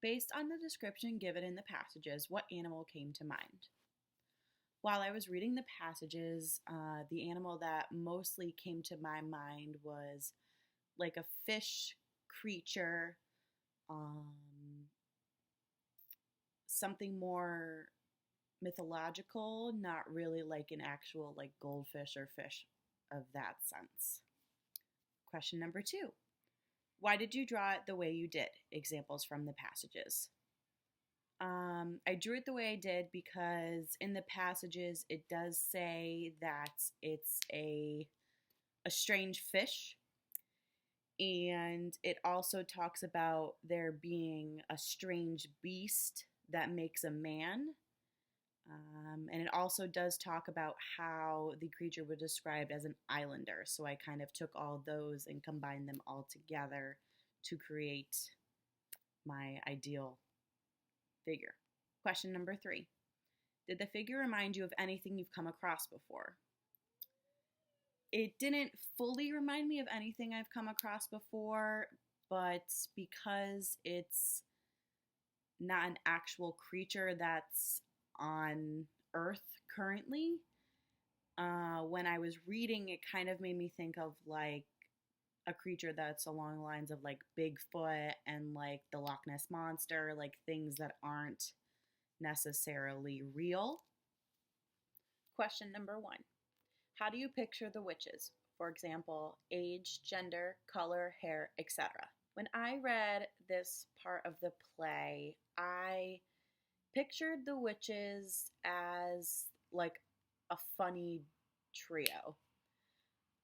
Based on the description given in the passages, what animal came to mind? While I was reading the passages, the animal that mostly came to my mind was like a fish creature, um, something more mythological, not really like an actual like goldfish or fish of that sense. Question number 2. Why did you draw it the way you did? Examples from the passages. I drew it the way I did because in the passages it does say that it's a strange fish, and it also talks about there being a strange beast that makes a man. And it also does talk about how the creature was described as an islander. So I kind of took all those and combined them all together to create my ideal figure. Question number 3. Did the figure remind you of anything you've come across before? It didn't fully remind me of anything I've come across before, but because it's not an actual creature that's on Earth currently, when I was reading, it kind of made me think of like a creature that's along the lines of like Bigfoot and like the Loch Ness Monster, like things that aren't necessarily real. Question number 1. How do you picture the witches? For example, age, gender, color, hair, etc. When I read this part of the play, I pictured the witches as like a funny trio.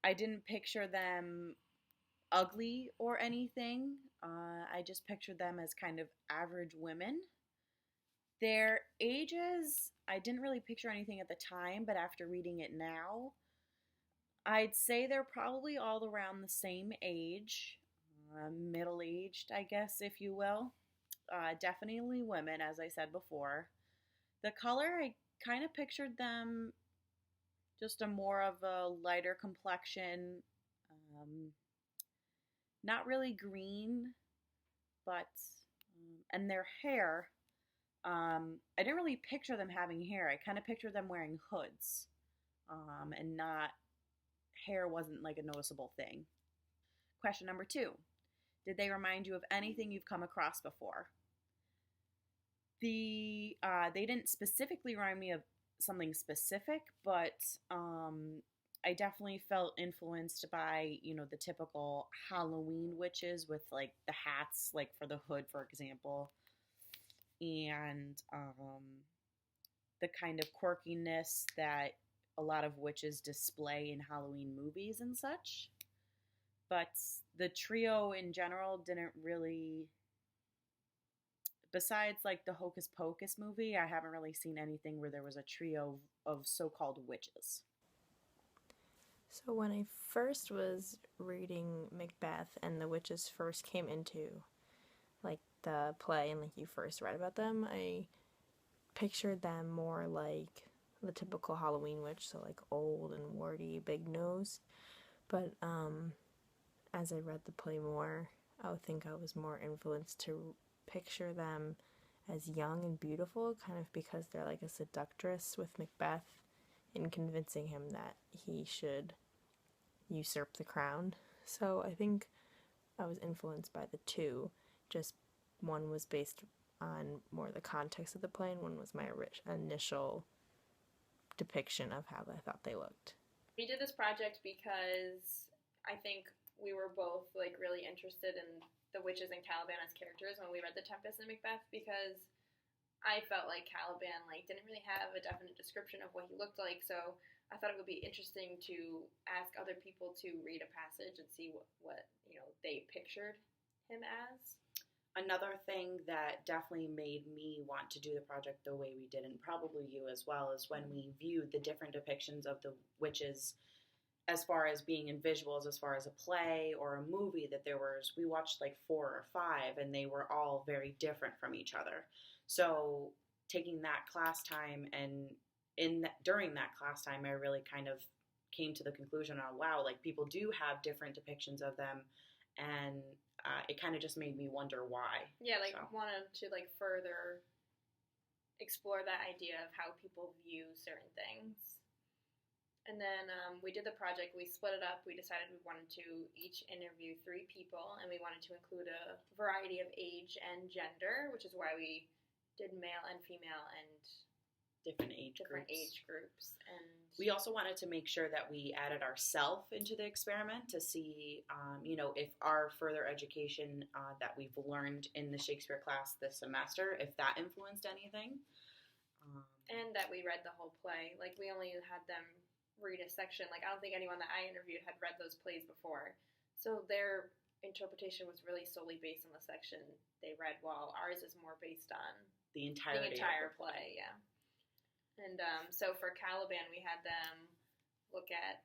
I didn't picture them ugly or anything. I just pictured them as kind of average women. Their ages, I didn't really picture anything at the time, but after reading it now, I'd say they're probably all around the same age, middle-aged, I guess, if you will. Definitely women, as I said before. The color, I kind of pictured them just a more of a lighter complexion, not really green, but, and their hair, I didn't really picture them having hair. I kind of pictured them wearing hoods, and not, hair wasn't like a noticeable thing. Question number 2. Did they remind you of anything you've come across before? They didn't specifically remind me of something specific, but I definitely felt influenced by, the typical Halloween witches with like the hats, like for the hood, for example, and the kind of quirkiness that a lot of witches display in Halloween movies and such. But the trio in general didn't really, besides like the Hocus Pocus movie, I haven't really seen anything where there was a trio of so-called witches. So when I first was reading Macbeth and the witches first came into like the play and like you first read about them, I pictured them more like the typical Halloween witch, so like old and warty, big nose. But as I read the play more, I would think I was more influenced to picture them as young and beautiful, kind of because they're like a seductress with Macbeth in convincing him that he should usurp the crown. So I think I was influenced by the two. Just one was based on more the context of the play, and one was my initial depiction of how I thought they looked. We did this project because I think we were both like really interested in the witches and Caliban as characters when we read the Tempest and Macbeth, because I felt like Caliban like didn't really have a definite description of what he looked like, so I thought it would be interesting to ask other people to read a passage and see what they pictured him as. Another thing that definitely made me want to do the project the way we did, and probably you as well, is when we viewed the different depictions of the witches as far as being in visuals, as far as a play or a movie, that we watched like 4 or 5, and they were all very different from each other. So taking that class time, and during that class time, I really kind of came to the conclusion, oh wow, like people do have different depictions of them, and it kind of just made me wonder why. Yeah, like, So. wanted to, like, further explore that idea of how people view certain things. And then we did the project, we split it up, we decided we wanted to each interview 3 people, and we wanted to include a variety of age and gender, which is why we did male and female and Different age groups. And we also wanted to make sure that we added ourselves into the experiment to see, if our further education that we've learned in the Shakespeare class this semester, if that influenced anything. And that we read the whole play. Like, we only had them read a section. Like, I don't think anyone that I interviewed had read those plays before. So their interpretation was really solely based on the section they read, while ours is more based on the entire play. Yeah. And so for Caliban, we had them look at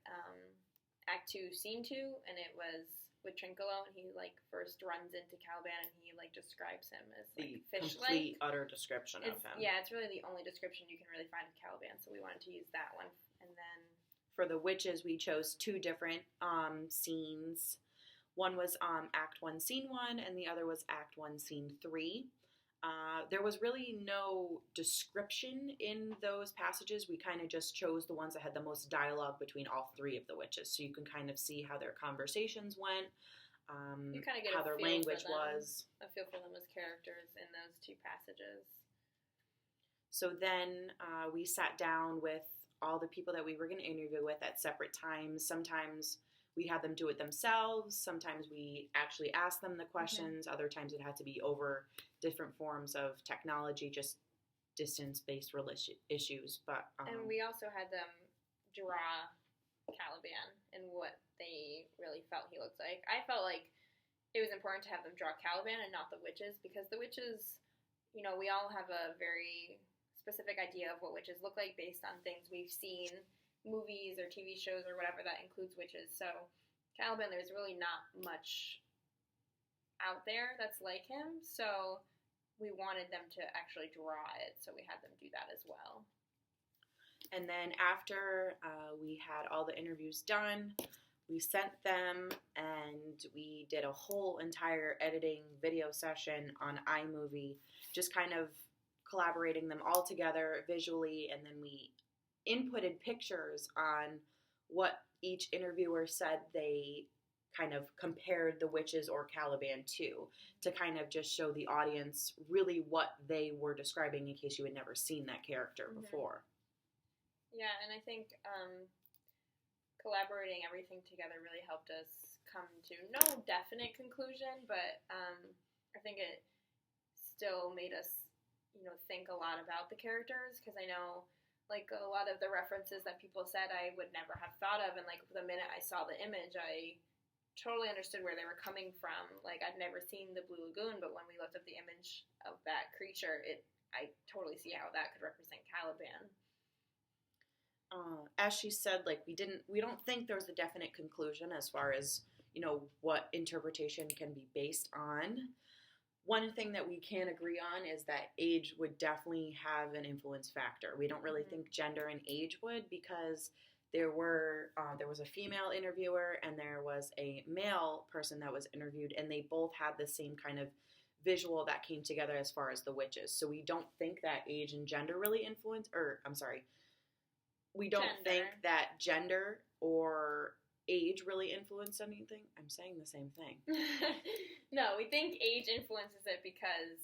Act 2, Scene 2, and it was with Trinculo, and he, like, first runs into Caliban, and he, like, describes him as, like, the complete, utter description of him. Yeah, it's really the only description you can really find of Caliban, so we wanted to use that one. And then for the witches, we chose 2 different scenes. One was Act 1, Scene 1, and the other was Act 1, Scene 3. There was really no description in those passages. We kind of just chose the ones that had the most dialogue between all 3 of the witches. So you can kind of see how their conversations went, you kind of get how their language was. A feel for them as characters in those 2 passages. So then we sat down with all the people that we were going to interview with at separate times. Sometimes we had them do it themselves. Sometimes we actually asked them the questions. Other times it had to be over different forms of technology, just distance-based issues. But and we also had them draw Caliban and what they really felt he looked like. I felt like it was important to have them draw Caliban and not the witches, because the witches, we all have a very specific idea of what witches look like based on things we've seen, movies or TV shows or whatever that includes witches. So Caliban, there's really not much out there that's like him, so we wanted them to actually draw it, so we had them do that as well. And then after we had all the interviews done, we sent them, and we did a whole entire editing video session on iMovie, just kind of collaborating them all together visually, and then we inputted pictures on what each interviewer said they kind of compared the witches or Caliban to kind of just show the audience really what they were describing in case you had never seen that character before. Yeah, and I think collaborating everything together really helped us come to no definite conclusion, but I think it still made us, think a lot about the characters, because I know, like, a lot of the references that people said I would never have thought of, and, like, the minute I saw the image, I totally understood where they were coming from. Like, I'd never seen the Blue Lagoon, but when we looked up the image of that creature, I totally see how that could represent Caliban. As she said, like, we don't think there was a definite conclusion as far as, what interpretation can be based on. One thing that we can agree on is that age would definitely have an influence factor. We don't really think gender and age would, because there was a female interviewer and there was a male person that was interviewed, and they both had the same kind of visual that came together as far as the witches. So we don't think that age and gender really influence, we don't think that gender or age really influenced anything. I'm saying the same thing. No, we think age influences it because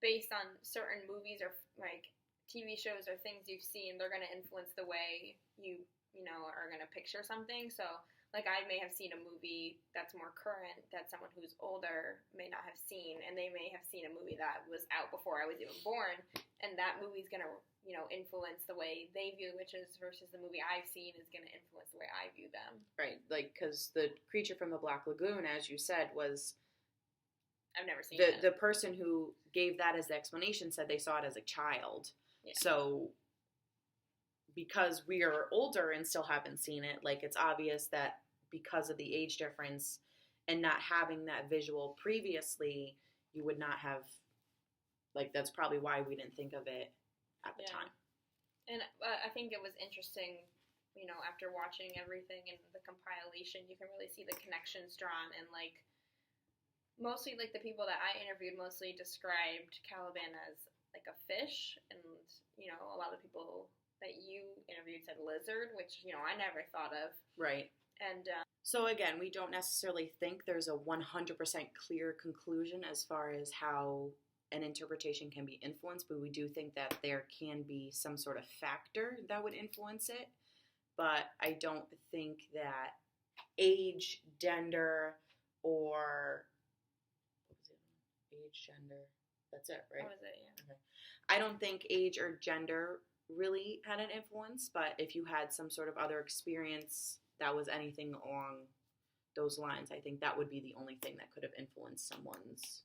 based on certain movies or, like, TV shows or things you've seen, they're going to influence the way you are going to picture something. So, like, I may have seen a movie that's more current that someone who's older may not have seen, and they may have seen a movie that was out before I was even born, and that movie's going to, influence the way they view witches versus the movie I've seen is going to influence the way I view them. Right, like, because the creature from the Black Lagoon, as you said, was... I've never seen it. The person who gave that as the explanation said they saw it as a child. Yeah. So, because we are older and still haven't seen it, like, it's obvious that because of the age difference and not having that visual previously, you would not have, like, that's probably why we didn't think of it at the time. And I think it was interesting, after watching everything in the compilation, you can really see the connections drawn, and, like, mostly, like, the people that I interviewed mostly described Caliban as, like, a fish, and, you know, a lot of people that you interviewed said lizard, which, you know, I never thought of. Right. And, so again, we don't necessarily think there's a 100% clear conclusion as far as how an interpretation can be influenced, but we do think that there can be some sort of factor that would influence it. But I don't think that age, gender, or what was it? Age, gender. That's it, right? That was it, yeah. Okay. I don't think age or gender really had an influence, but if you had some sort of other experience that was anything along those lines, I think that would be the only thing that could have influenced someone's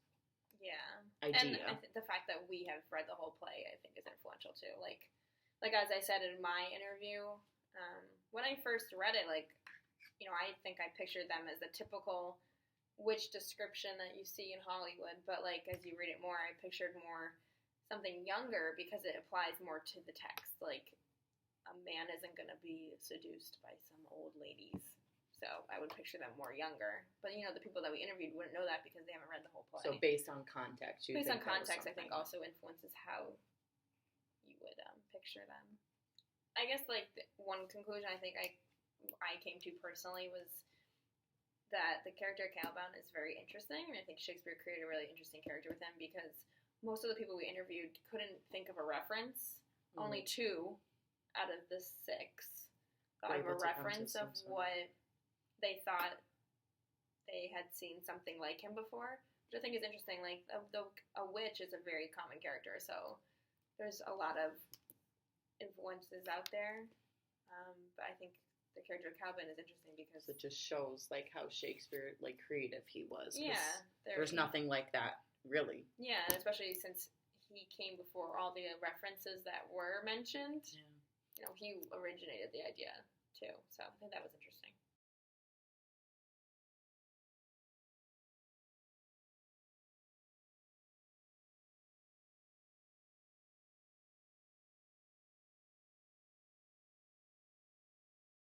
idea. And the fact that we have read the whole play, I think, is influential too. Like as I said in my interview, when I first read it, like, you know, I think I pictured them as the typical witch description that you see in Hollywood, but, like, as you read it more, I pictured more something younger because it applies more to the text. Like, a man isn't going to be seduced by some old ladies. So I would picture them more younger. But, you know, the people that we interviewed wouldn't know that because they haven't read the whole play. So based on context, I think also influences how you would picture them. I guess, like, one conclusion I think I came to personally was that the character Caliban is very interesting, and I think Shakespeare created a really interesting character with him because most of the people we interviewed couldn't think of a reference. Mm-hmm. Only 2 out of the 6 thought of a reference of what they thought they had seen something like him before, which I think is interesting. Like, a witch is a very common character, so there's a lot of influences out there, but I think the character of Caliban is interesting because it just shows, like, how Shakespeare, like, creative he was. Yeah, there's nothing like that, really. Yeah, especially since he came before all the references that were mentioned. Yeah. You know, he originated the idea too, so I think that was interesting.